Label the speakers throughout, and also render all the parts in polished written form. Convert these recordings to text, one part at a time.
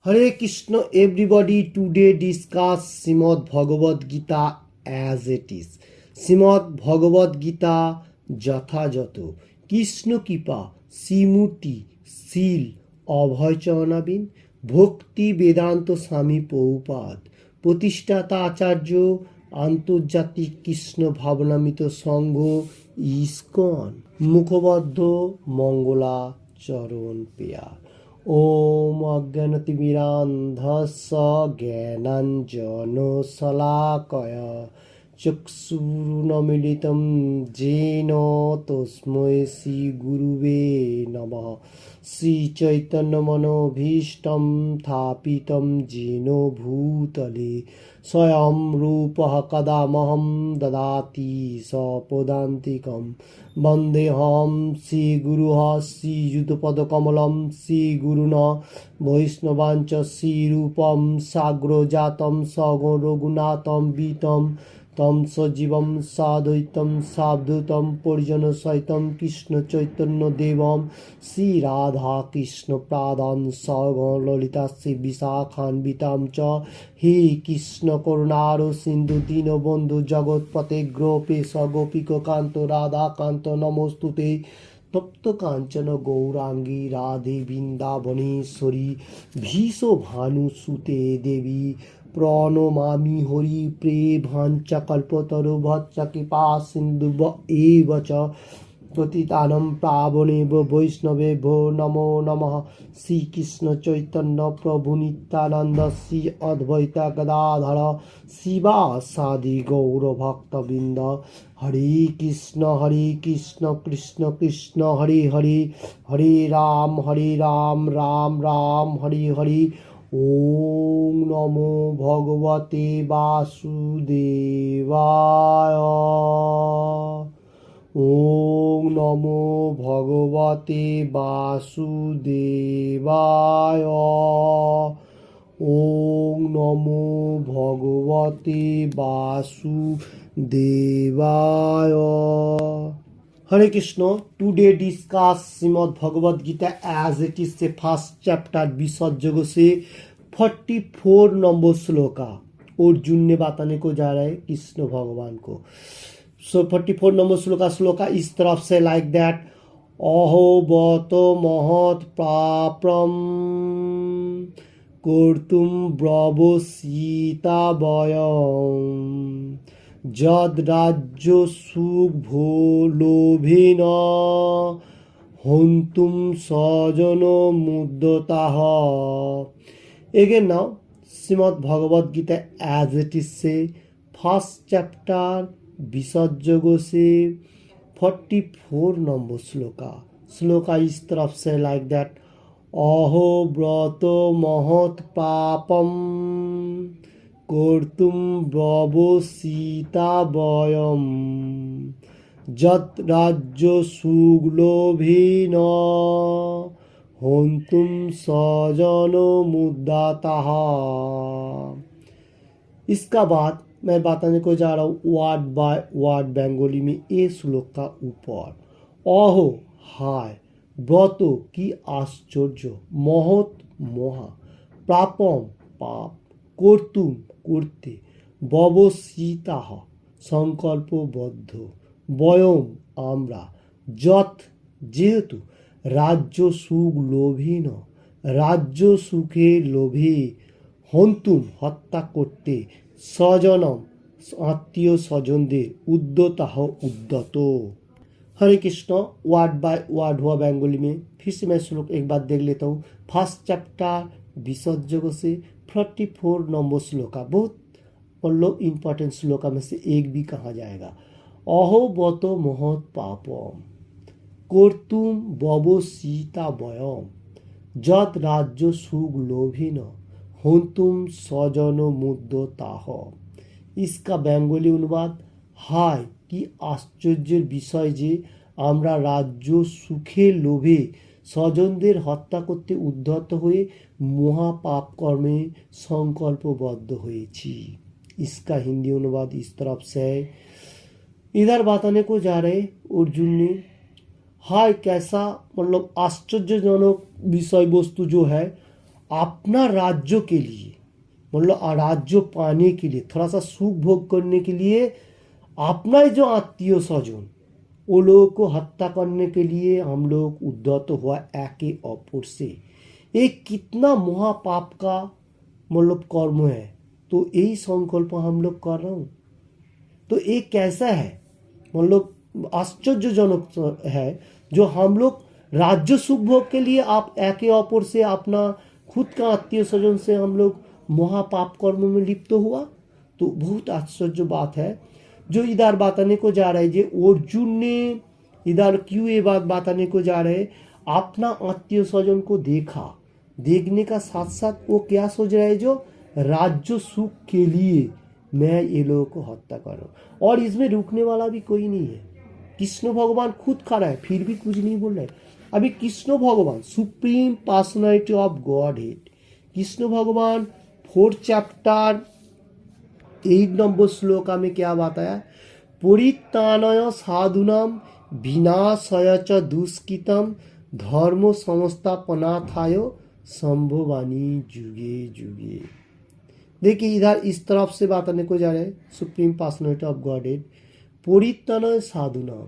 Speaker 1: Hare Krishna, everybody. Today discuss Srimad Bhagavad Gita as it is. Srimad Bhagavad Gita যথাযথ কৃষ্ণ কৃপা শ্রীমূর্তি শীল অভয় চরণাবিন ভক্তি বেদান্ত স্বামী প্রভুপাদ প্রতিষ্ঠাতা আচার্য আন্তর্জাতিক কৃষ্ণ ভাবনামিত সংঘ ইস্কন মুখবদ্ধ মঙ্গলাচরণ পেয়া। ওম অজ্ঞানতিমিরান্ধস্য জ্ঞানাঞ্জনশলাকয়া চক্ষুরুন্মীলিतं येन তস্मै শ্রীগুরুবে নমঃ। শ্রীচৈতন্যমনোভীষ্টं স্থাপিतं येन ভূতলে স্বয়ং রূপः কদামহং দদাতি স্বপদান্তিকं। বন্দেহং শ্রীগুরুः শ্রীযুতপদকমलं শ্রীগুরুन् বৈষ্ণবাঞ্চ শ্রীরূপं সাগ্রজাतं সগণরঘুনাথं বিतं তম সজীবম সাদ্বৈতম সাবধূতম পরিজনসহিতম কৃষ্ণ চৈতন্য দেবম শ্রী রাধা কৃষ্ণ প্রাদান সগণ ললিতা শ্রী বিশাখান্বিতাম চ। হে কৃষ্ণ করুণার সিন্ধু দীনবন্ধু জগৎপতে গোপেশ গোপিক কান্ত রাধাকান্ত নমস্তুতে। তপ্ত কাঞ্চন গৌরাঙ্গী রাধে বৃন্দাবনেশ্বরী ভীষ ভানুসুতে দেবী প্রণমামি হরি প্রেমাঞ্চা কল্পতরুভ্যশ্চ কৃপা সিন্ধু এব চ পতিতানাং পাবনেভ্যো বৈষ্ণবেভ্যো নমো নমঃ। শ্রীকৃষ্ণ চৈতন্য প্রভু নিত্যানন্দ শ্রী অদ্বৈত গদাধর শিবাসাদি গৌরভক্তবৃন্দ। হরে কৃষ্ণ কৃষ্ণ কৃষ্ণ হরে হরে, হরে রাম রাম রাম হরে হরে। ওম নমো ভগবতে বাসুদেবায়। ওম নমো ভগবতে বাসুদেবায়। ওম নমো ভগবতে বাসুদেবায়। Hare Krishna. Today discuss Srimad Bhagavad Gita as it is the first chapter विसर्जन से 44 नंबर श्लोका। अर्जुन ने बताने को जा रहा है कृष्ण भगवान को। So 44 नंबर श्लोका इस तरफ से लाइक दैट। अहो बत महत् प्राप्रम कर्तुं ब्रवसीता वयम् যদ রাজ্য সুখ ভোলোভেন হন্তুম স্বজন মুদ্যতাহ। Again now Shrimad Bhagavad Gita as it is say first chapter विसर्जन से 44 नंबर श्लोका इस तरफ से लाइक दैट। अहो व्रत महत् पापम कर्तुं ब्रवसीता वयम् যৎ রাজ্য সুগলোভেন হন্তুম স্বজন মুদ্যাতাহ। इसका बाद मैं बताने को जा रहा हूँ वर्ड बाय वर्ड बंगाली में ये श्लोक का ऊपर। अहो हाय, व्रत की आश्चर्य, महत् महा, प्रापम पाप, कर्तुम করতে, ববসিতাহ সংকল্পবদ্ধ, বয়ম আমরা, যৎ যেহেতু, রাজ্য সুখ লোভীন রাজ্য সুখে লোভে, হন্তুম হত্যা করতে, স্বজনম আত্মীয় স্বজনদের, उद्यतः उद्यत। हरे कृष्ण। वर्ड बाय वर्ड हुआ बंगाली में। फिर से मैं श्लोक एक बार देख लेता हूँ। फर्स्ट चैप्टर विसर्जन से 44 नंबर श्लोका बहुत मतलब इम्पोर्टेंट श्लोका में से एक भी कहा जाएगा। अहो बत महत् पापम कर्तुं बवसीता वयम् যৎ রাজ্য সুখ লোভীন হন্তুম স্বজন মুদ্যতাহ। इसका बेंगली अनुवाद। हाय কি আশ্চর্যের বিষয় যে আমরা রাজ্য সুখে লোভে স্বজনদের হত্যা করতে উদ্ধত হয়ে মহাপাপ কর্মে संकल्पबद्ध হয়েছি। इसका हिंदी अनुवाद इस तरफ से है। इधर बताने को जा रहे अर्जुन ने हाय कैसा मतलब आश्चर्यजनक विषय वस्तु जो है अपना राज्य के लिए, मतलब राज्य पाने के लिए, थोड़ा सा सुख भोग करने के लिए अपना ही जो आत्मीय स्वजन वो लोगों को हत्या करने के लिए हम लोग उद्यत हुआ एके अपर से। ये कितना महापाप का मतलब कर्म है। तो यही संकल्प हम लोग कर रहे हूँ। तो ये कैसा है, मतलब आश्चर्यजनक है जो हम लोग राज्य सुख भोग के लिए आप एके अपर से अपना खुद का आत्मीय स्वजन से हम लोग महापाप कर्म में लिप्त हुआ। तो बहुत आश्चर्य बात है जो इधर बताने को जा रहा है। जे अर्जुन ने इधर क्यों ये बात बताने को जा रहे हैं, अपना आत्मीय स्वजन को देखा, देखने का साथ साथ वो क्या सोच रहा है, जो राज्य सुख के लिए मैं ये लोगों को हत्या कर रहा हूँ और इसमें रुकने वाला भी कोई नहीं है। कृष्ण भगवान खुद खड़ा है फिर भी कुछ नहीं बोल रहे। अभी कृष्ण भगवान supreme personality of God head, Krishna भगवान 4th चैप्टर 8 नंबर श्लोका में क्या बताया, परित्राणाय साधूनाम विनाशाय च दुष्कृतम धर्म संस्थापनार्थाय संभवानी जुगे जुगे। देखिए इधर इस तरफ से बात आने को जा रहे हैं supreme personality of godhead, परित्राणाय साधूनाम,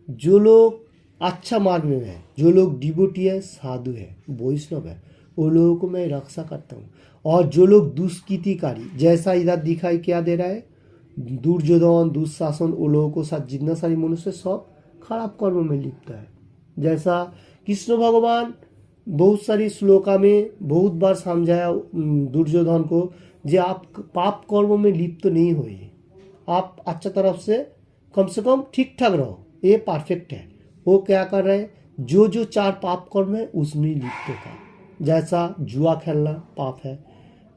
Speaker 1: जो लोग अच्छा मार्ग में है, जो लोग डिवोटी है, साधु है, वैष्णव है, वो लोगों को मैं रक्षा करता हूँ। और जो लोग दुष्कृतिकारी, जैसा इधर दिखाई क्या दे रहा है, दुर्योधन दुशासन, वो लोगों को साथ जितना सारी मनुष्य सब खराब कर्म में लिप्त है। जैसा कृष्ण भगवान बहुत सारी श्लोका में बहुत बार समझाया दुर्योधन को, जे आप पाप कर्म में लिप्त नहीं होइए, आप अच्छा तरफ से कम ठीक ठाक रहो, ये परफेक्ट है। वो क्या कर रहे हैं, जो जो 4 पाप कर्म है उसमें लिप्त था। जैसा जुआ खेलना पाप है,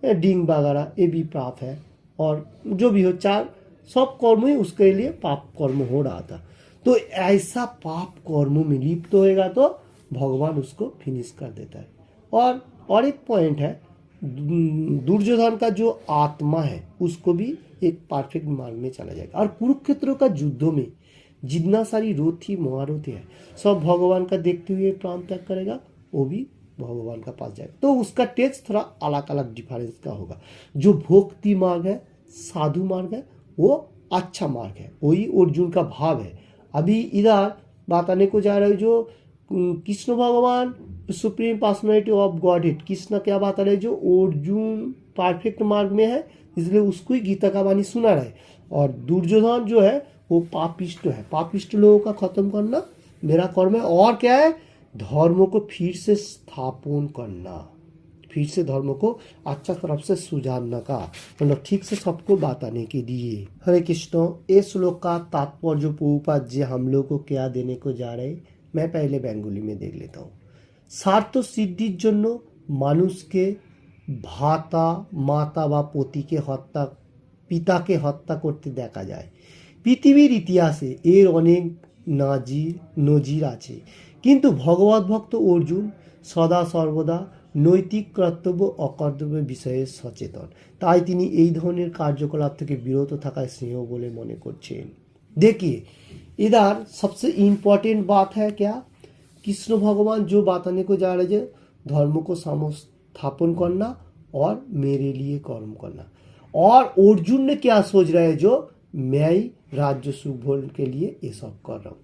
Speaker 1: डींग वगैरह ये भी पाप है, और जो भी हो 4 सब कर्म ही उसके लिए पाप कर्म हो रहा था। तो ऐसा पाप कर्म में लिप्त होएगा तो भगवान उसको फिनिश कर देता है। और एक पॉइंट है, दुर्योधन का जो आत्मा है उसको भी एक परफेक्ट मार्ग में चला जाएगा। और कुरुक्षेत्र का युद्धों में जितना सारी रोथी महारथी है सब भगवान का देखते हुए प्राण त्याग करेगा, वो भी भगवान का पास जाएगा। तो उसका टेस्ट थोड़ा अलग अलग डिफरेंस का होगा। जो भक्ति मार्ग है, साधु मार्ग है, वो अच्छा मार्ग है, वही अर्जुन का भाव है। अभी इधर बात आने को जा रहा है जो कृष्ण भगवान supreme personality of God head, Krishna क्या बात आ रहे, जो अर्जुन परफेक्ट मार्ग में है इसलिए उसको ही गीता का वाणी सुना रहा है। और दुर्योधन जो है वो पापिष्ट है, पापिष्ट लोगों का खत्म करना मेरा कर्म है। और क्या है, धर्म को फिर से स्थापन करना, फिर से धर्म को अच्छा तरफ से सुधारने का, मतलब ठीक से सबको बताने के लिए। हरे कृष्ण। इस श्लोक का तात्पर्य प्रभुपाद जी हम लोग को क्या देने को जा रहे, मैं पहले बेंगोली में देख लेता हूँ। स्वार्थ सिद्धिर जन्य মানুষকে ভাতা মাতা বা পতিকে হত্যা পিতাকে হত্যা করতে দেখা যায়। পৃথিবীর ইতিহাসে এর অনেক নজির আছে, কিন্তু ভগবত ভক্ত অর্জুন সদা সর্বদা নৈতিক কর্তব্য অকর্তব্যের বিষয়ে সচেতন, তাই তিনি এই ধরনের কার্যকলাপ থেকে বিরত থাকায় স্নেহ বলে মনে করছেন। देखिए इधर सबसे इम्पोर्टेंट बात है क्या, कृष्ण भगवान जो बताने को जा रहे हैं धर्म को स्थापन करना और मेरे लिए कर्म करना। और अर्जुन ने क्या सोच रहा है, जो मैं ही राज्य सुख भोग के लिए ये सब कर रहा हूँ।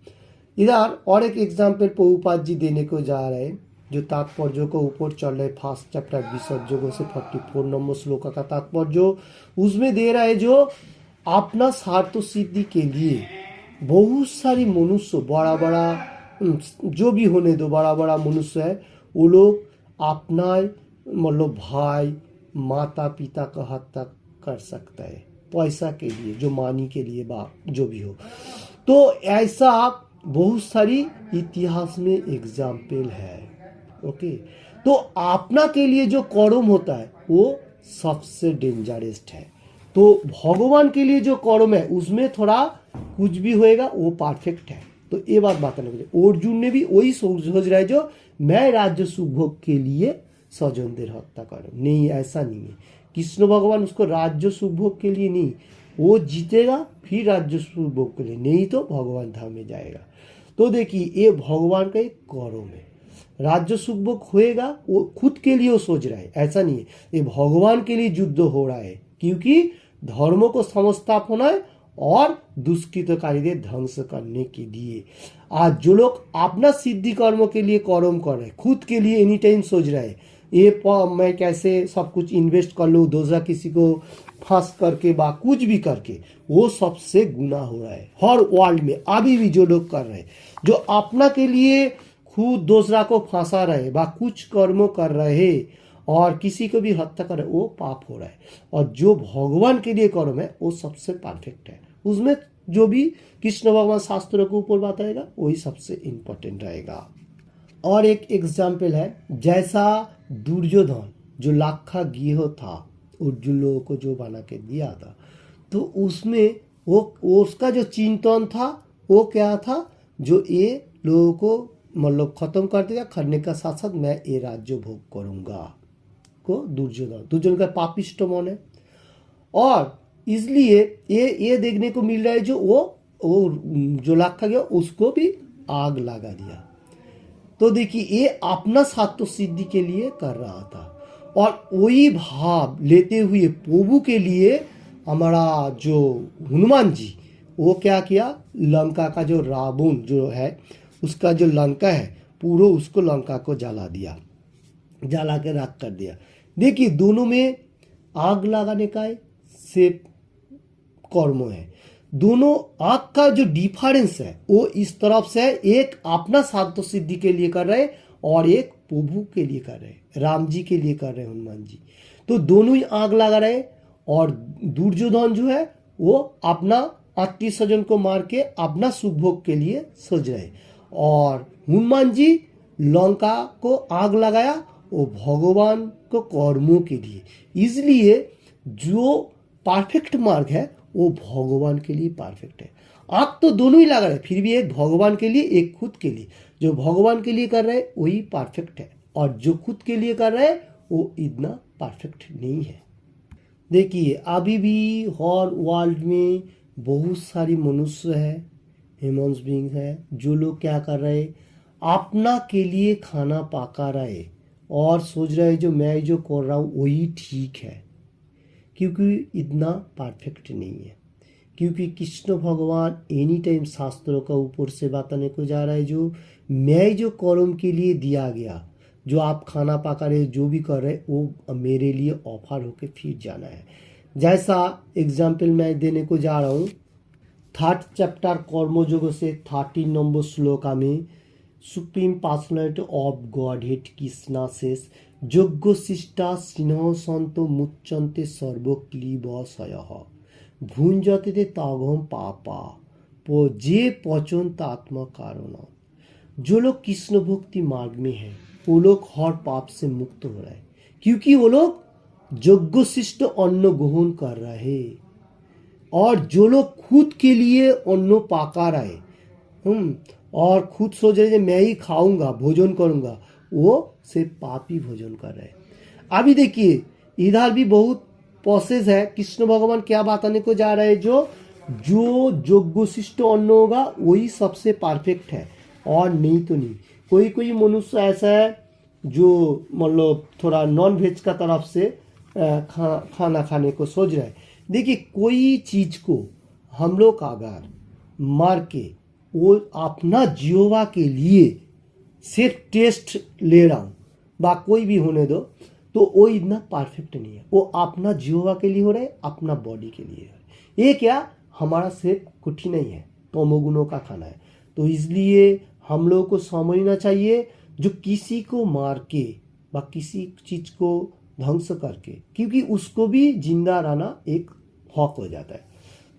Speaker 1: इधर और एक एग्जाम्पल प्रभुपाद जी देने को जा रहे हैं जो तात्पर्य को ऊपर चल रहे 1st चैप्टर विसर्जकों से 44 नंबर श्लोक का तात्पर्य उसमें दे रहा है, जो अपना स्वार्थ सिद्धि के लिए बहुत सारी मनुष्य बड़ा बड़ा जो भी होने दो बड़ा बड़ा मनुष्य है, वो लोग अपना मतलब भाई माता पिता का हत्या कर सकता है पैसा के लिए, जो मानी के लिए बाप जो भी हो। तो ऐसा बहुत सारी इतिहास में एग्जाम्पल है। ओके, तो अपना के लिए जो कर्म होता है वो सबसे डेंजरस है। तो भगवान के लिए जो कर्म है उसमें थोड़ा कुछ भी होएगा वो परफेक्ट है। तो ये बात बताने के लिए अर्जुन ने भी वही सोच रहा है, जो मैं राज्य सुख भोग के लिए स्वजनদের हत्या करूं। नहीं, ऐसा नहीं है। कृष्ण भगवान उसको राज्य सुख भोग के लिए नहीं, वो जीतेगा फिर राज्य सुख भोग के लिए, नहीं तो भगवान धाम में जाएगा। तो देखिए ये भगवान का एक कर्म है। राज्य सुख भोग होएगा, वो खुद के लिए वो सोच रहा है, ऐसा नहीं है। ये भगवान के लिए युद्ध हो रहा है, क्योंकि धर्म को संस्थापना है और दुष्कृतकारीদের ध्वंस करने के लिए। आज जो लोग अपना सिद्धि कर्म के लिए कर्म कर रहे हैं, खुद के लिए एनी टाइम सोच रहे हैं मैं कैसे सब कुछ इन्वेस्ट कर लूँ, दूसरा किसी को फंस करके बा कुछ भी करके, वो सबसे गुनाह हो रहा है हर वर्ल्ड में। अभी भी जो लोग कर रहे हैं, जो अपना के लिए खुद दूसरा को फंसा रहे बा कुछ कर्म कर रहे और किसी को भी हत्या कर रहे, वो पाप हो रहा है। और जो भगवान के लिए कर्म है वो सबसे परफेक्ट है, उसमें जो भी कृष्ण भगवान शास्त्रों के ऊपर बताएगा वही सबसे इम्पोर्टेंट रहेगा। और एक एग्जाम्पल है, जैसा दुर्योधन जो लाखा गियो था और जो लोगों को जो बना के दिया था, तो उसमें वो उसका जो चिंतन था वो क्या था, जो ये लोगों को मतलब खत्म कर देगा, करने का साथ साथ मैं ये राज्य भोग करूंगा को दुर्योधन का पापिष्ट मन है। और इसलिए ये देखने को मिल रहा है जो वो जो लाखा गया उसको भी आग लगा दिया। तो देखिए ये अपना स्वार्थ सिद्धि के लिए कर रहा था, और वही भाव लेते हुए प्रभु के लिए हमारा जो हनुमान जी वो क्या किया, लंका का जो रावण जो है उसका जो लंका है पूरा उसको लंका को जला दिया, जला के राख कर दिया। देखिए दोनों में आग लगाने का से कर्म है, दोनों आग का जो डिफरेंस है वो इस तरफ से है, एक अपना साध्य सिद्धि के लिए कर रहे और एक प्रभु के लिए कर रहे, राम जी के लिए कर रहे हनुमान जी। तो दोनों ही आग लगा रहे, और दुर्योधन जो है वो अपना आत्मीय स्वजन को मार के अपना सुख भोग के लिए सोच रहे, और हनुमान जी लंका को आग लगाया वो भगवान को कर्मों के लिए। इसलिए जो परफेक्ट मार्ग है वो भगवान के लिए परफेक्ट है। आग तो दोनों ही लगा रहे, फिर भी एक भगवान के लिए एक खुद के लिए। जो भगवान के लिए कर रहे वही परफेक्ट है, और जो खुद के लिए कर रहे वो इतना परफेक्ट नहीं है। देखिए अभी भी हर वर्ल्ड में बहुत सारी मनुष्य है, ह्यूमन्स बीइंग है, जो लोग क्या कर रहे, अपना के लिए खाना पका रहे और सोच रहे जो मैं जो कर रहा हूँ वही ठीक है, क्योंकि इतना परफेक्ट नहीं है। क्योंकि कृष्ण भगवान एनी टाइम शास्त्रों का ऊपर से बताने को जा रहा है, जो मैं जो कर्म के लिए दिया गया, जो आप खाना पका रहे जो भी कर रहे वो मेरे लिए ऑफर होके फिर जाना है। जैसा एग्जाम्पल मैं देने को जा रहा हूँ, 3rd चैप्टर कर्मयोग से 13 नंबर श्लोका में supreme personality of godhead Krishna says যোগ্য শিষ্টা সিংহ সন্ত মুচ্চন্তে সর্বক্লীবশয় ভুঞ্জতে তাগম पापा जे पचन तात्मा कारण। जो लोग कृष्ण भक्ति मार्ग में है वो लोग हर पाप से मुक्त हो रहे हैं, क्योंकि वो लोग योग्य शिष्ट अन्न ग्रहण कर रहे, और जो लोग खुद के लिए अन्न पका रहे और खुद सोच रहे मैं ही खाऊंगा भोजन करूंगा, वो सिर्फ पापी भोजन कर रहे हैं। अभी देखिए इधर भी बहुत प्रोसेस है, कृष्ण भगवान क्या बताने को जा रहे हैं, जो योग्य शिष्ट अन्न होगा वही सबसे परफेक्ट है, और नहीं तो नहीं। कोई कोई मनुष्य ऐसा है जो मतलब थोड़ा नॉन वेज का तरफ से खाना खाने को सोच रहा है। देखिए कोई चीज को हम लोग अगर मार के वो अपना जीवा के लिए सिर्फ टेस्ट ले रहा हूँ बा कोई भी होने दो, तो वो इतना परफेक्ट नहीं है। वो अपना जीवा के लिए हो रहा है, अपना बॉडी के लिए है। ये क्या हमारा सिर्फ कठिन नहीं है, तमोगुणों का खाना है। तो इसलिए हम लोगों को समझना चाहिए जो किसी को मार के बा किसी चीज को ध्वंस करके, क्योंकि उसको भी जिंदा रहना एक हक हो जाता है।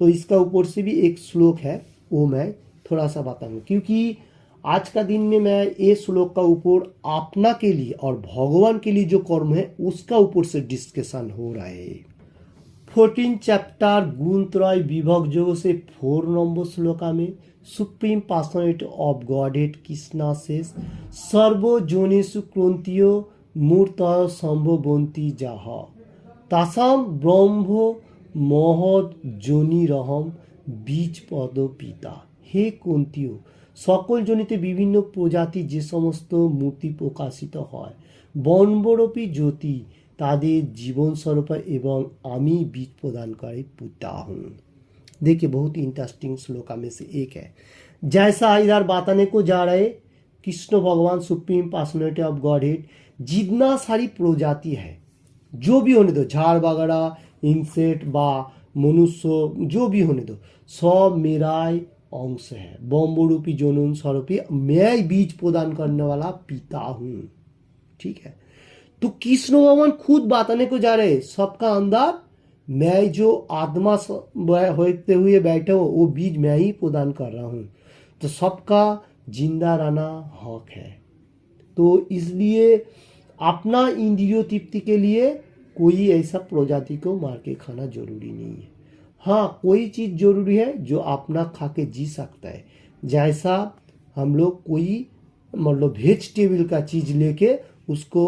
Speaker 1: तो इसका ऊपर से भी एक श्लोक है, वो मैं थोड़ा सा बताऊंगा, क्योंकि आज का दिन में मैं ये श्लोक का ऊपर अपना के लिए और भगवान के लिए जो कर्म है उसका ऊपर से डिस्कशन हो रहा है। 14 चैप्टर गुणत्रय विभग योग से 4 नंबर श्लोका में supreme personality of godhead Krishna says सर्वजनेषु क्रांतियो मूर्त संभवंती जाह तासाम ब्रह्म महद जोनिरहम बीज पद पिता। हे कुंतियो সকল জনিতে বিভিন্ন প্রজাতি যে সমস্ত মূর্তি প্রকাশিত হয়, বনবরূপী জ্যোতি তাদের জীवन स्वरूप एवं आमी बीज प्रदानकारी पिता हूँ। देखिए बहुत इंटरेस्टिंग श्लोका में से एक है। जैसा इधर बताने को जा रहे कृष्ण भगवान supreme personality of God head, जितना सारी प्रजाति है जो भी होने दो, झाड़ वगैरह, इंसेक्ट बा मनुष्य जो भी होने दो, सब मेरा अंश है। बम्बरूपी जनन स्वरूपी मैं बीज प्रदान करने वाला पिता हूँ। ठीक है, तो कृष्ण भगवान खुद बताने को जा रहे सबका अंदर मैं जो आत्मा होते हुए बैठे हो वो बीज मैं ही प्रदान कर रहा हूँ, तो सबका जिंदा रहना हक है। तो इसलिए अपना इंद्रियों तृप्ति के लिए कोई ऐसा प्रजाति को मार के खाना जरूरी नहीं है। हाँ, कोई चीज़ जरूरी है जो अपना खा के जी सकता है। जैसा हम लोग कोई मतलब वेजिटेबल का चीज़ लेके उसको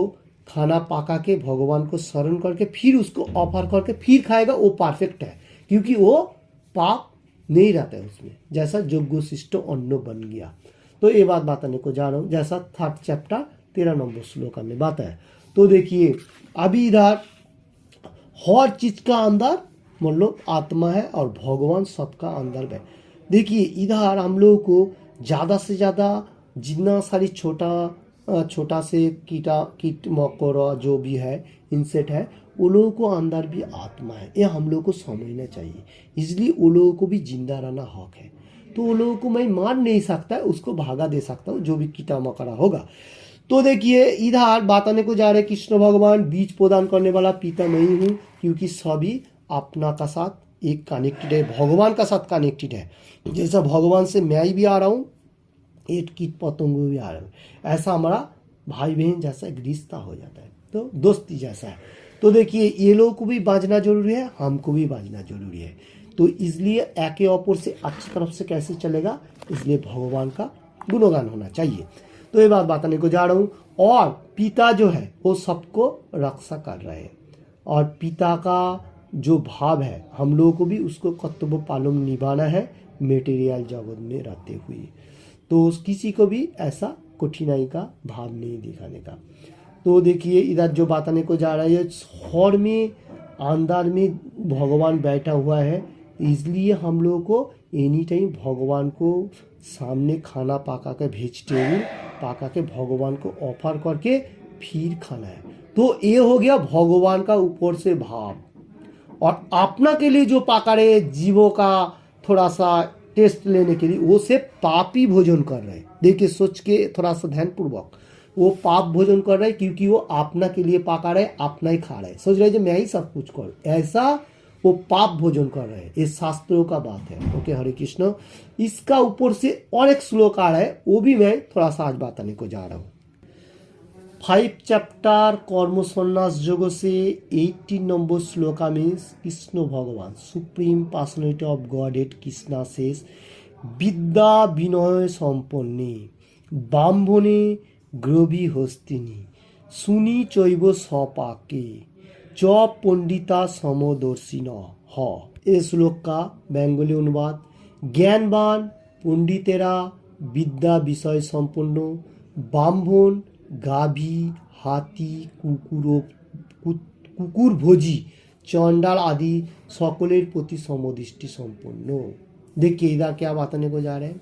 Speaker 1: खाना पका के भगवान को शरण करके फिर उसको ऑफर करके फिर खाएगा, वो परफेक्ट है, क्योंकि वो पाप नहीं रहता है उसमें। जैसा योग्य शिष्ट अन्न बन गया। तो ये बात बताने को जा रहा हूँ, जैसा 3rd चैप्टर 13 नंबर श्लोक में बात है। तो देखिए अभी इधर हर चीज का अंदर मतलब आत्मा है और भगवान सबका अंदर है। देखिए इधर हम लोगों को ज़्यादा से ज़्यादा जितना सारी छोटा से कीट मकोड़ा जो भी है, इंसेक्ट है, वो लोगों को अंदर भी आत्मा है, ये हम लोग को समझना चाहिए। इसलिए वो लोगों को भी जिंदा रहना हक है। तो वो लोगों को मैं मार नहीं सकता, उसको भागा दे सकता हूँ जो भी कीटा मकोड़ा होगा। तो देखिए इधर बताने को जा रहे कृष्ण भगवान बीज प्रदान करने वाला पिता नहीं हूँ, क्योंकि सभी अपना का साथ एक कनेक्टेड है, भगवान का साथ कनेक्टेड है। जैसा भगवान से मैं भी आ रहा हूँ, एक कीट पतंग भी आ रहा हूँ, ऐसा हमारा भाई बहन जैसा एक रिश्ता हो जाता है, तो दोस्ती जैसा है। तो देखिए ये लोगों को भी बांचना जरूरी है, हमको भी बांचना जरूरी है। तो इसलिए एके अपर से अच्छी तरफ से कैसे चलेगा, इसलिए भगवान का गुणगान होना चाहिए। तो ये बात बताने को जा रहा हूँ। और पिता जो है वो सबको रक्षा कर रहे हैं, और पिता का जो भाव है हम लोगों को भी उसको कर्तव्य पालन निभाना है मेटेरियल जगत में रहते हुए। तो किसी को भी ऐसा कठिनाई का भाव नहीं दिखाने का। तो देखिए इधर जो बताने को जा रहा है, हर में अंदर में भगवान बैठा हुआ है, इसलिए हम लोगों को एनी टाइम भगवान को सामने खाना पका के वेजिटेबल पका के भगवान को ऑफर करके फिर खाना है। तो ये हो गया भगवान का ऊपर से भाव। और अपना के लिए जो पका रहे जीवों का थोड़ा सा टेस्ट लेने के लिए, वो से पापी भोजन कर रहे हैं। देखिए सोच के थोड़ा सा ध्यान पूर्वक, वो पाप भोजन कर रहे हैं, क्योंकि वो अपना के लिए पका रहे, अपना ही खा रहे, सोच रहे जो मैं ही सब कुछ करूँ, ऐसा वो पाप भोजन कर रहे हैं। ये शास्त्रों का बात है। ओके, हरे कृष्ण। इसका ऊपर से और एक श्लोक आ रहा है, वो भी मैं थोड़ा सा आज बताने को जा रहा हूँ। 5 चैप्टर कर्म संन्यास योग से 18 नंबर श्लोका में कृष्ण भगवान supreme personality of God head Krishna शेष विद्या विनय संपन्ने ब्राह्मणे ग्रवी हस्तिनी सुनी चैव सपाके च पंडिता समदर्शिन ह। इस श्लोक का बेंगली अनुवाद, ज्ञानवान पंडितेरा विद्या विषय संपन्न ब्राह्मण गाभी हाथी कुकुर भोजी चंडाल आदि सकलेर प्रति समदृष्टि संपन्न। देखिए इधर क्या बताने को जा रहे हैं,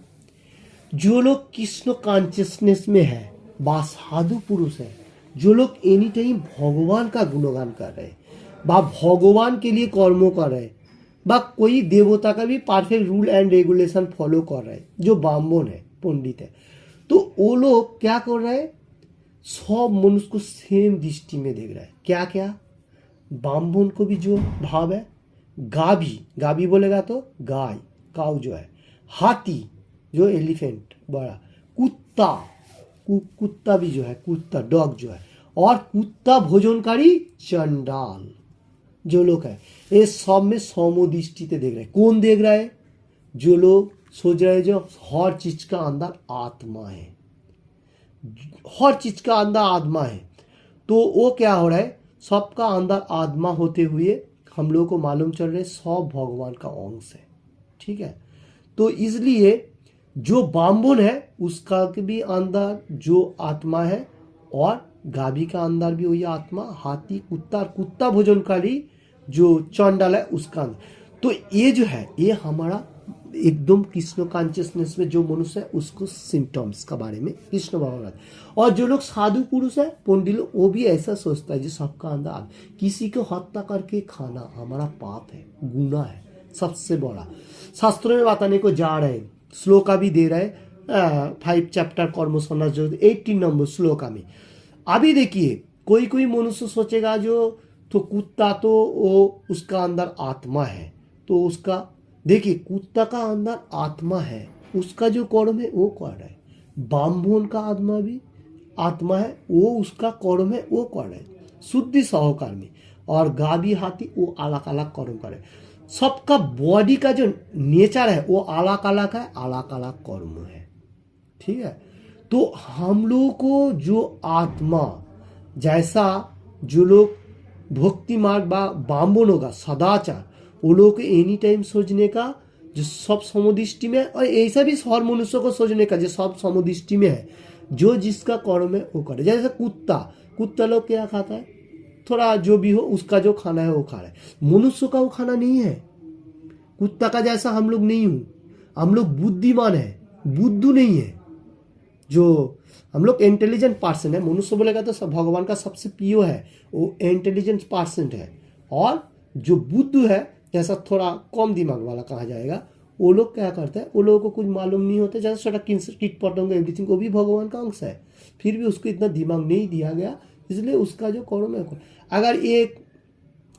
Speaker 1: जो लोग कृष्ण कॉन्शियसनेस में है बा साधु पुरुष है, जो लोग एनी टाइम भगवान का गुणगान कर रहे हैं बा भगवान के लिए कर्म कर रहे हैं बा कोई देवता का भी perfect rule and regulation follow कर रहे हैं, जो ब्राह्मण है पंडित है, तो वो लोग क्या कर रहे हैं, सब मनुष्य को सेम दृष्टि में देख रहा है। क्या क्या, ब्राह्मण को भी जो भाव है, गाभी बोलेगा तो गाय काऊ जो है, हाथी जो एलिफेंट बड़ा, कुत्ता भी जो है, कुत्ता डॉग जो है, और कुत्ता भोजनकारी चंडाल जो लोग है, ये सब में समदृष्टि देख रहे हैं। कौन देख रहा है, जो लोग सोच रहे हैं जो हर चीज का अंदर आत्मा है, हर चीज का अंदर आत्मा है। तो वो क्या हो रहा है, सबका अंदर आत्मा होते हुए हम लोग को मालूम चल रहा है सब भगवान का अंश है। ठीक है, तो इसलिए जो बाम्बुन है उसका भी अंदर जो आत्मा है, और गाभी का अंदर भी वही आत्मा, हाथी कुत्ता और कुत्ता भोजनकारी जो चंडाल है उसका अंदर। तो ये जो है ये हमारा एकदम कृष्ण कॉन्शियसनेस में जो मनुष्य है उसको सिम्टम्स का बारे में कृष्ण भगवान। और जो लोग साधु पुरुष है पंडित लोग, वो भी ऐसा सोचता है जो सबका अंदर किसी को हत्या करके खाना हमारा पाप है, गुनाह है सबसे बड़ा। शास्त्रों में बताने को जा रहे हैं, श्लोका भी दे रहे 5 चैप्टर कर्म संन्यास जो 18 नंबर श्लोका में। अभी देखिए कोई कोई मनुष्य सोचेगा जो तो कुत्ता तो वो उसका अंदर आत्मा है, तो उसका देखिए कुत्ता का अंदर आत्मा है, उसका जो कर्म है वो कर रहा है। बाम्भून का आत्मा है, वो उसका कर्म है वो कर रहा है शुद्धि सहकार में। और गाभी हाथी वो अलग अलग कर्म करे। सबका बॉडी का जो नेचर है वो अलग अलग है, अलग अलग कर्म है, ठीक है। तो हम लोगों को जो आत्मा जैसा जो लोग भक्ति मार्ग बाम्बन होगा सदाचार, वो लोगों को एनी टाइम सोचने का जो सब समुदृष्टि में, और ऐसा भी हर मनुष्य को सोचने का जो सब समुदृष्टि में है, जो जिसका कर्म है वो करे। जैसे कुत्ता लोग क्या खाता है, थोड़ा जो भी हो उसका जो खाना है वो खा रहा है। मनुष्य का वो खाना नहीं है, कुत्ता का जैसा हम लोग नहीं हूं, हम लोग बुद्धिमान है, बुद्धू नहीं है। जो हम लोग इंटेलिजेंट पर्सन है, मनुष्य बोलेगा तो सब भगवान का सबसे प्रिय है, वो इंटेलिजेंट पर्सन है। और जो बुद्धू है जैसा थोड़ा कम दिमाग वाला कहा जाएगा, वो लोग क्या करते हैं, वो लोगों को कुछ मालूम नहीं होता, जैसा छोटा कीट पतंग एवरीथिंग, वो भी भगवान का अंश है, फिर भी उसको इतना दिमाग नहीं दिया गया, इसलिए उसका जो कर्म है। अगर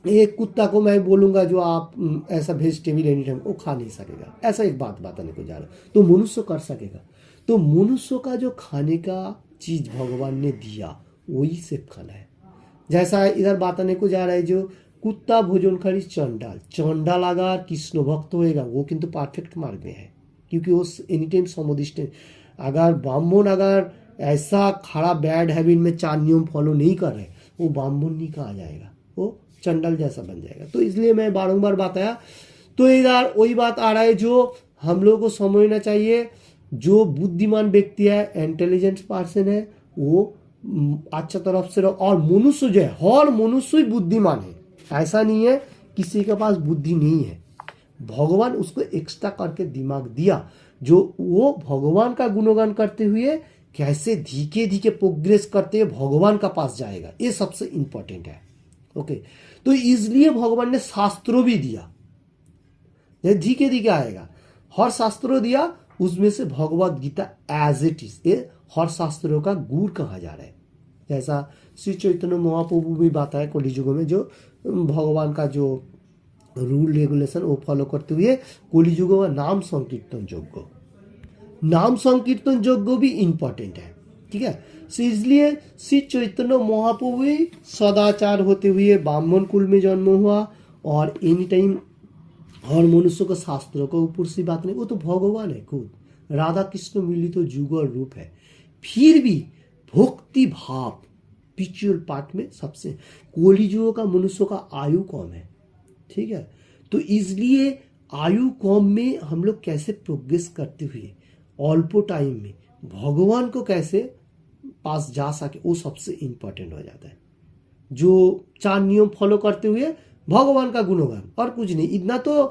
Speaker 1: एक कुत्ता को मैं बोलूंगा जो आप ऐसा वेजिटेबल एनी टाइम, वो खा नहीं सकेगा, ऐसा एक बात बताने को जा रहा हूँ। तो मनुष्य कर सकेगा। तो मनुष्य का जो खाने का चीज भगवान ने दिया वही सिर्फ खाना है। जैसा इधर बताने को जा रहा है जो कुत्ता भोजनकारी चंडाल अगर कृष्ण भक्त होएगा वो किंतु परफेक्ट मार्ग में है, क्योंकि वो एनी टाइम समुदिष्ट। अगर ब्राह्मण अगर ऐसा खड़ा बैड हैबिट में 4 नियम फॉलो नहीं कर रहे, वो ब्राह्मण नहीं कहा जाएगा, वो चंडाल जैसा बन जाएगा। तो इसलिए मैं बारंबार बताया। तो इधर वही बात आ रहा है जो हम लोगों को समझना चाहिए, जो बुद्धिमान व्यक्ति है, इंटेलिजेंट पर्सन है, वो अच्छा तरफ से रहो। और मनुष्य जो है, हर मनुष्य ही बुद्धिमान है, ऐसा नहीं है किसी के पास बुद्धि नहीं है। भगवान उसको एक्स्ट्रा करके दिमाग दिया, जो वो भगवान का गुणगान करते हुए कैसे धीरे धीरे प्रोग्रेस करते हुए भगवान का पास जाएगा, ये सबसे इंपॉर्टेंट है। ओके, तो इसलिए भगवान ने शास्त्रों भी दिया, धीरे धीरे आएगा। हर शास्त्रों दिया, उसमें से Bhagavad Gita as it is, ये हर शास्त्रों का गुरु कहा जा रहा है। जैसा श्री चैतन्य महाप्रभु भी बात है कलियुग में, जो भगवान का जो रूल रेगुलेशन वो फॉलो करते हुए कलियुग में नाम संकीर्तन यज्ञ भी इंपॉर्टेंट है, ठीक है। इसलिए श्री चैतन्य महाप्रभु भी सदाचार होते हुए ब्राह्मण कुल में जन्म हुआ, और एनी टाइम हर मनुष्य को शास्त्रों को ऊपर से बात नहीं, वो तो भगवान है खुद, राधा कृष्ण मिलित तो जुगल रूप है। फिर भी भक्ति भाव स्पिरिचुअल पार्ट में सबसे, कलियुग का मनुष्य का आयु कम है, ठीक है। तो इसलिए आयु कम में हम लोग कैसे प्रोग्रेस करते हुए अल्प टाइम में भगवान को कैसे पास जा सके, वो सबसे इंपॉर्टेंट हो जाता है। जो 4 नियम फॉलो करते हुए भगवान का गुणगान, और कुछ नहीं, इतना तो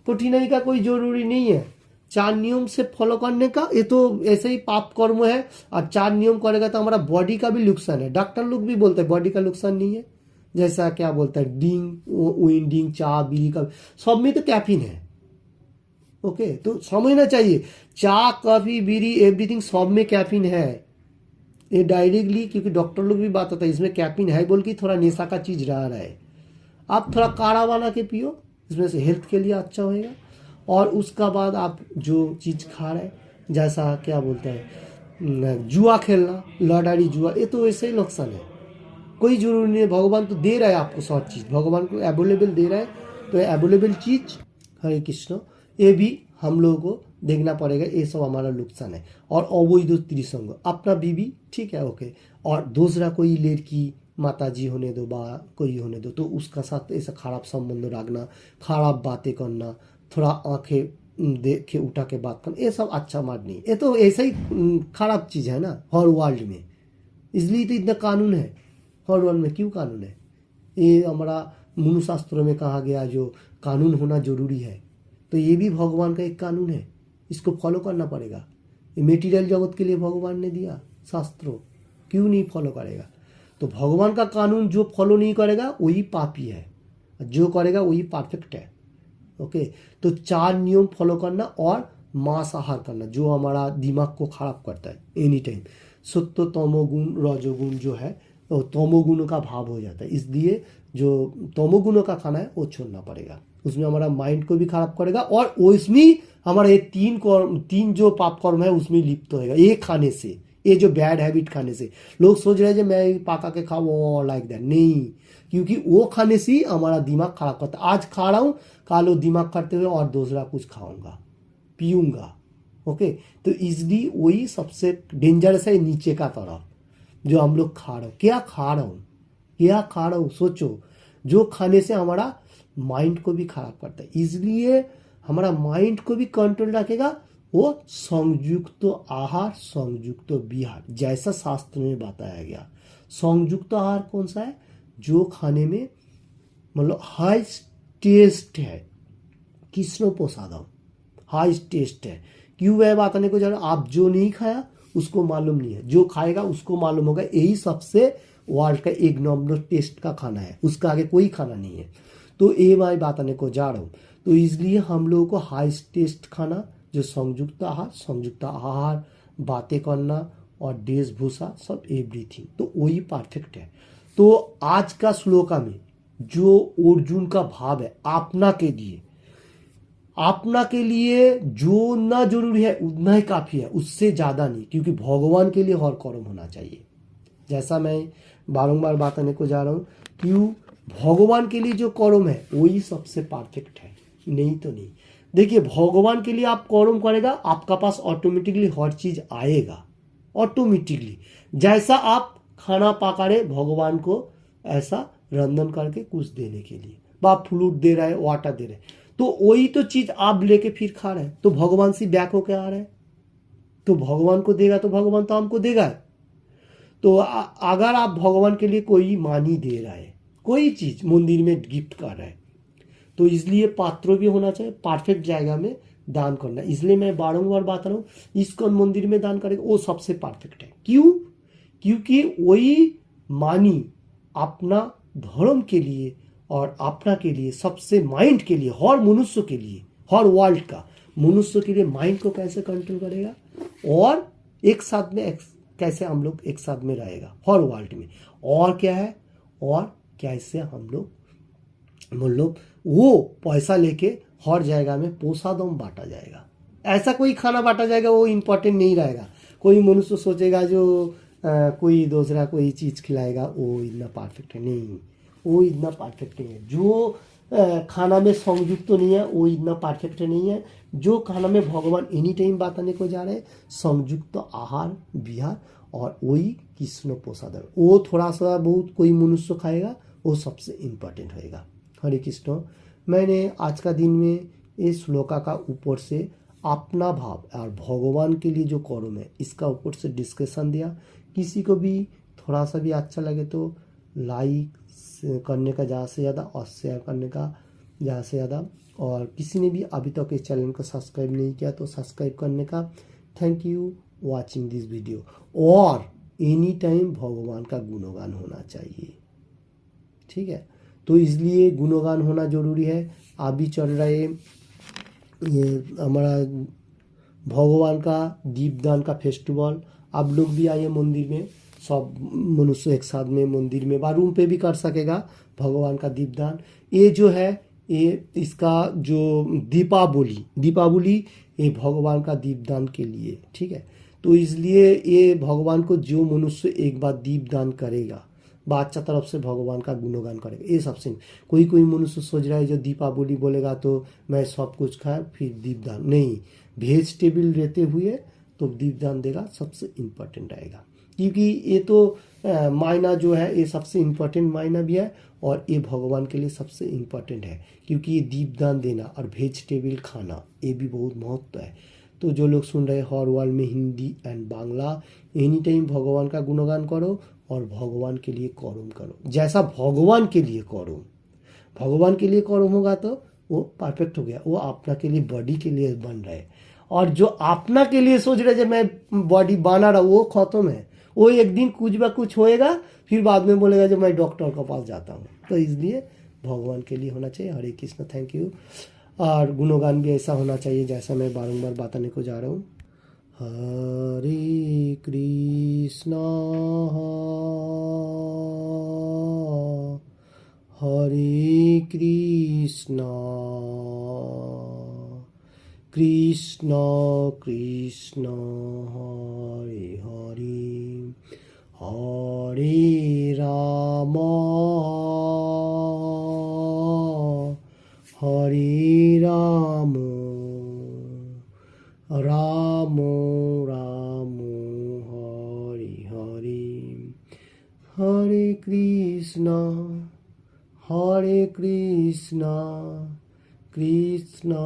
Speaker 1: कठिनाई का कोई जरूरी नहीं है। 4 नियम से फॉलो करने का, ये तो ऐसे ही पाप कर्म है। और 4 नियम करेगा तो हमारा बॉडी का भी नुकसान है। डॉक्टर लोग भी बोलते हैं बॉडी का नुकसान नहीं है, जैसा क्या बोलता है विंडिंग, चाय, बीड़ी का, सब में तो कैफीन है। ओके, तो समझना चाहिए, चाय, कॉफी, बीड़ी, एवरीथिंग सब में कैफीन है, ये डायरेक्टली, क्योंकि डॉक्टर लोग भी बात होता है इसमें कैफीन है बोल के थोड़ा नशा का चीज रह रहा है। आप थोड़ा काढ़ा बना के पियो, इसमें से हेल्थ के लिए अच्छा होएगा। और उसका बाद आप जो चीज़ खा रहे हैं, जैसा क्या बोलते हैं जुआ खेलना, लड़ाई जुआ, ये तो वैसे ही नुकसान है, कोई जरूरी नहीं है। भगवान तो दे रहा है आपको सब चीज़, भगवान को अवेलेबल दे रहा है, तो अवेलेबल चीज़ हरे कृष्ण, ये भी हम लोगों को देखना पड़ेगा, ये सब हमारा नुकसान है। और अवैध त्रिसंग, अपना बीवी ठीक है ओके, और दूसरा कोई लड़की माता जी होने दो बा कोई होने दो, तो उसका साथ ऐसा खराब संबंध रखना, खराब बातें करना, थोड़ा आंखें देख के उठा के बात करना, ये सब अच्छा मार्ग नहीं, ये तो ऐसा ही खराब चीज़ है ना हर वर्ल्ड में। इसलिए तो इतना कानून है हर वर्ल्ड में। क्यों कानून है? ये हमारा मनुशास्त्रों में कहा गया जो कानून होना जरूरी है, तो ये भी भगवान का एक कानून है, इसको फॉलो करना पड़ेगा। ये मेटीरियल जगत के लिए भगवान ने दिया शास्त्रों, क्यों नहीं फॉलो करेगा? तो भगवान का कानून जो फॉलो नहीं करेगा वही पापी है, जो करेगा वही परफेक्ट है। ओके, तो 4 नियम फॉलो करना और मांसाहार करना जो हमारा दिमाग को खराब करता है एनी टाइम। सत्व तमोगुण रजोगुण जो है तो तमोगुण का भाव हो जाता है, इसलिए जो तमोगुण का खाना है वो छोड़ना पड़ेगा। उसमें हमारा माइंड को भी खराब करेगा और उसमें हमारा ये 3 जो पाप कर्म है उसमें लिप्त होएगा ये खाने से, ये जो बैड हैबिट खाने से। लोग सोच रहे हैं कि मैं पाका के खाऊं लाइक दैट, नहीं, क्योंकि वो खाने से ही हमारा दिमाग खराब करता है। आज खा रहा हूँ, कल वो दिमाग करते हुए और दूसरा कुछ खाऊंगा पीऊंगा। ओके, तो इसलिए वही सबसे डेंजरस है नीचे का तरफ जो हम लोग खा रहे हो। क्या खा रहा हूँ, क्या खा रहा हूँ, सोचो। जो खाने से हमारा माइंड को भी खराब करता है, इसलिए हमारा माइंड को भी कंट्रोल रखेगा वो संयुक्त आहार संयुक्त विहार जैसा शास्त्र में बताया गया। संयुक्त आहार कौन सा है? जो खाने में मतलब हाई टेस्ट है, कृष्ण प्रसादम हाई टेस्ट है। क्यों वह बात आने को जा रहा? आप जो नहीं खाया उसको मालूम नहीं है, जो खाएगा उसको मालूम होगा। यही सबसे वर्ल्ड का 1 नंबर टेस्ट का खाना है, उसका आगे कोई खाना नहीं है। तो ये मैं बात आने को जा रहा हूँ। तो इसलिए हम लोगों को हाई टेस्ट खाना जो संयुक्त आहार बातें करना और वेशभूषा सब एवरीथिंग, तो वही परफेक्ट है। तो आज का श्लोका में जो अर्जुन का भाव है अपना के लिए जो ना जरूरी है उतना ही काफी है, उससे ज्यादा नहीं, क्योंकि भगवान के लिए हर कर्म होना चाहिए। जैसा मैं बारंबार बात आने को जा रहा हूँ, क्यों भगवान के लिए जो कर्म है वही सबसे परफेक्ट है, नहीं तो नहीं। देखिए भगवान के लिए आप कर्म करेगा, आपका पास ऑटोमेटिकली हर चीज आएगा ऑटोमेटिकली। जैसा आप खाना पका रहे भगवान को ऐसा रंधन करके कुछ देने के लिए, आप फ्लूट दे रहा है, वाटर दे रहे हैं, तो वही तो चीज आप लेके फिर खा रहे हैं, तो भगवान से बैक होके आ रहा है। तो भगवान को देगा तो भगवान तो हमको देगा। तो अगर आप भगवान के लिए कोई मानी दे रहा है, कोई चीज मंदिर में गिफ्ट कर रहा है, तो इसलिए पात्र भी होना चाहिए, परफेक्ट जाएगा में दान करना। इसलिए मैं बारंबार बात रहा हूँ, इस्कॉन मंदिर में दान करेगा वो सबसे परफेक्ट है। क्यों? क्योंकि वही मानी अपना धर्म के लिए और अपना के लिए, सबसे माइंड के लिए, हर मनुष्य के लिए, हर वर्ल्ड का मनुष्य के लिए माइंड को कैसे कंट्रोल करेगा और एक साथ में कैसे हम लोग एक साथ में रहेगा हर वर्ल्ड में। और क्या है, और कैसे हम लोग मतलब वो पैसा लेके हर जगह में पोसादम बांटा जाएगा। ऐसा कोई खाना बांटा जाएगा वो इम्पोर्टेंट नहीं रहेगा। कोई मनुष्य सोचेगा जो कोई दूसरा कोई चीज़ खिलाएगा वो इतना परफेक्ट है, नहीं, वो इतना परफेक्ट नहीं है। जो खाना में संयुक्त नहीं है वो इतना परफेक्ट नहीं है। जो खाना में भगवान एनी टाइम बताने को जा रहे हैं संयुक्त आहार विहार, और वही कृष्ण प्रसाद, वो थोड़ा सा बहुत कोई मनुष्य खाएगा वो सबसे इम्पोर्टेंट होएगा। हरे कृष्ण। मैंने आज का दिन में इस श्लोका का ऊपर से अपना भाव और भगवान के लिए जो कर्म है इसका ऊपर से डिस्कशन दिया। किसी को भी थोड़ा सा भी अच्छा लगे तो लाइक करने का ज़्यादा से ज़्यादा और शेयर करने का ज़्यादा से ज़्यादा, और किसी ने भी अभी तक इस चैनल को सब्सक्राइब नहीं किया तो सब्सक्राइब करने का। Thank you watching this video. और एनी टाइम भगवान का गुणगान होना चाहिए, ठीक है? तो इसलिए गुणगान होना जरूरी है। अभी चल रहे ये हमारा भगवान का दीपदान का फेस्टिवल, आप लोग भी आइए मंदिर में, सब मनुष्य एक साथ में मंदिर में বা रूम पे भी कर सकेगा भगवान का दीपदान। ये जो है ये इसका जो दीपावली ये भगवान का दीपदान के लिए, ठीक है? तो इसलिए ये भगवान को जो मनुष्य एक बार दीपदान करेगा अच्छा तरफ से भगवान का गुणगान करेगा, ये सबसे। कोई मनुष्य सोच रहा है जो दीपावली बोलेगा तो मैं सब कुछ खाया फिर दीपदान, नहीं, वेजिटेबल रहते हुए तो दीपदान देगा सबसे इम्पोर्टेंट आएगा। क्योंकि ये तो मायना जो है ये सबसे इम्पोर्टेंट मायना भी है और ये भगवान के लिए सबसे इम्पोर्टेंट है, क्योंकि ये दीपदान देना और वेजिटेबल खाना ये भी बहुत महत्व है। तो जो लोग सुन रहे हर वर्ल्ड में Hindi and Bangla, any time भगवान का गुणगान करो और भगवान के लिए कर्म करो, जैसा भगवान के लिए करो। भगवान के लिए कर्म होगा तो वो परफेक्ट हो गया, वो अपना के लिए बॉडी के लिए बन रहे। और जो अपना के लिए सोच रहे जो मैं बॉडी बना रहा हूँ वो खत्म है, वो एक दिन कुछ बा कुछ होएगा, फिर बाद में बोलेगा जो मैं डॉक्टर के पास जाता हूँ। तो इसलिए भगवान के लिए होना चाहिए। हरे कृष्ण, थैंक यू। और गुणगान भी ऐसा होना चाहिए जैसा मैं बारंबार बताने को जा रहा हूँ। हरे कृष्णा हरे कृष्णा कृष्णा कृष्णा हरे हरे, हरे राम हरे राम, राम राम हरे हरे, हरे कृष्णा कृष्णा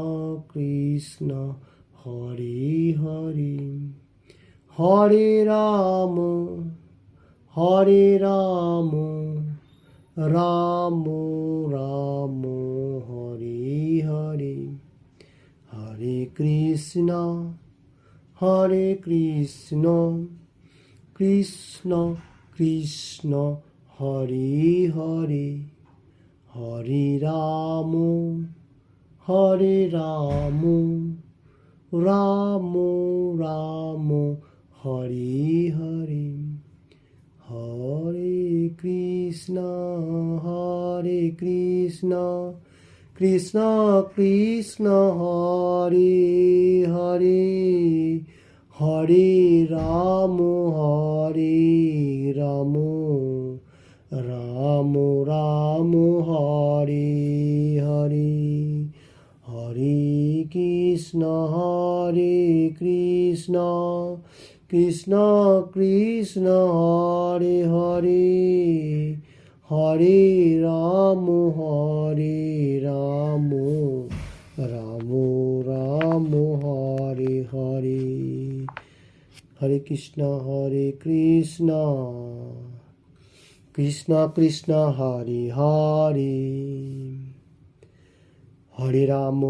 Speaker 1: कृष्णा हरे हरे, हरे राम राम राम हरे हरे, हरे कृष्णा कृष्ण कृष्ण हरे हरे, हरे राम राम राम हरे हरे, हरे कृष्णा कृष्ण कृष्ण हरे हरे, हरे राम राम राम हरे हरे, हरे कृष्ण कृष्ण कृष्ण हरे हरे, हरे राम राम राम हरे हरे, हरे कृष्ण कृष्ण कृष्ण हरे हरे, हरे राम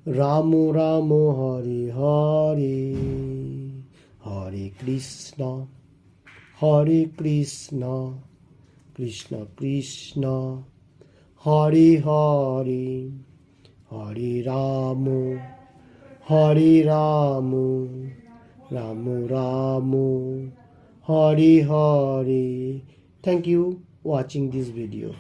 Speaker 1: राम राम हरे हरे, हरे कृष्ण कृष्ण कृष्ण हरे हरे, हरे Ram Ram Ram Hare Hare. Thank you watching this video.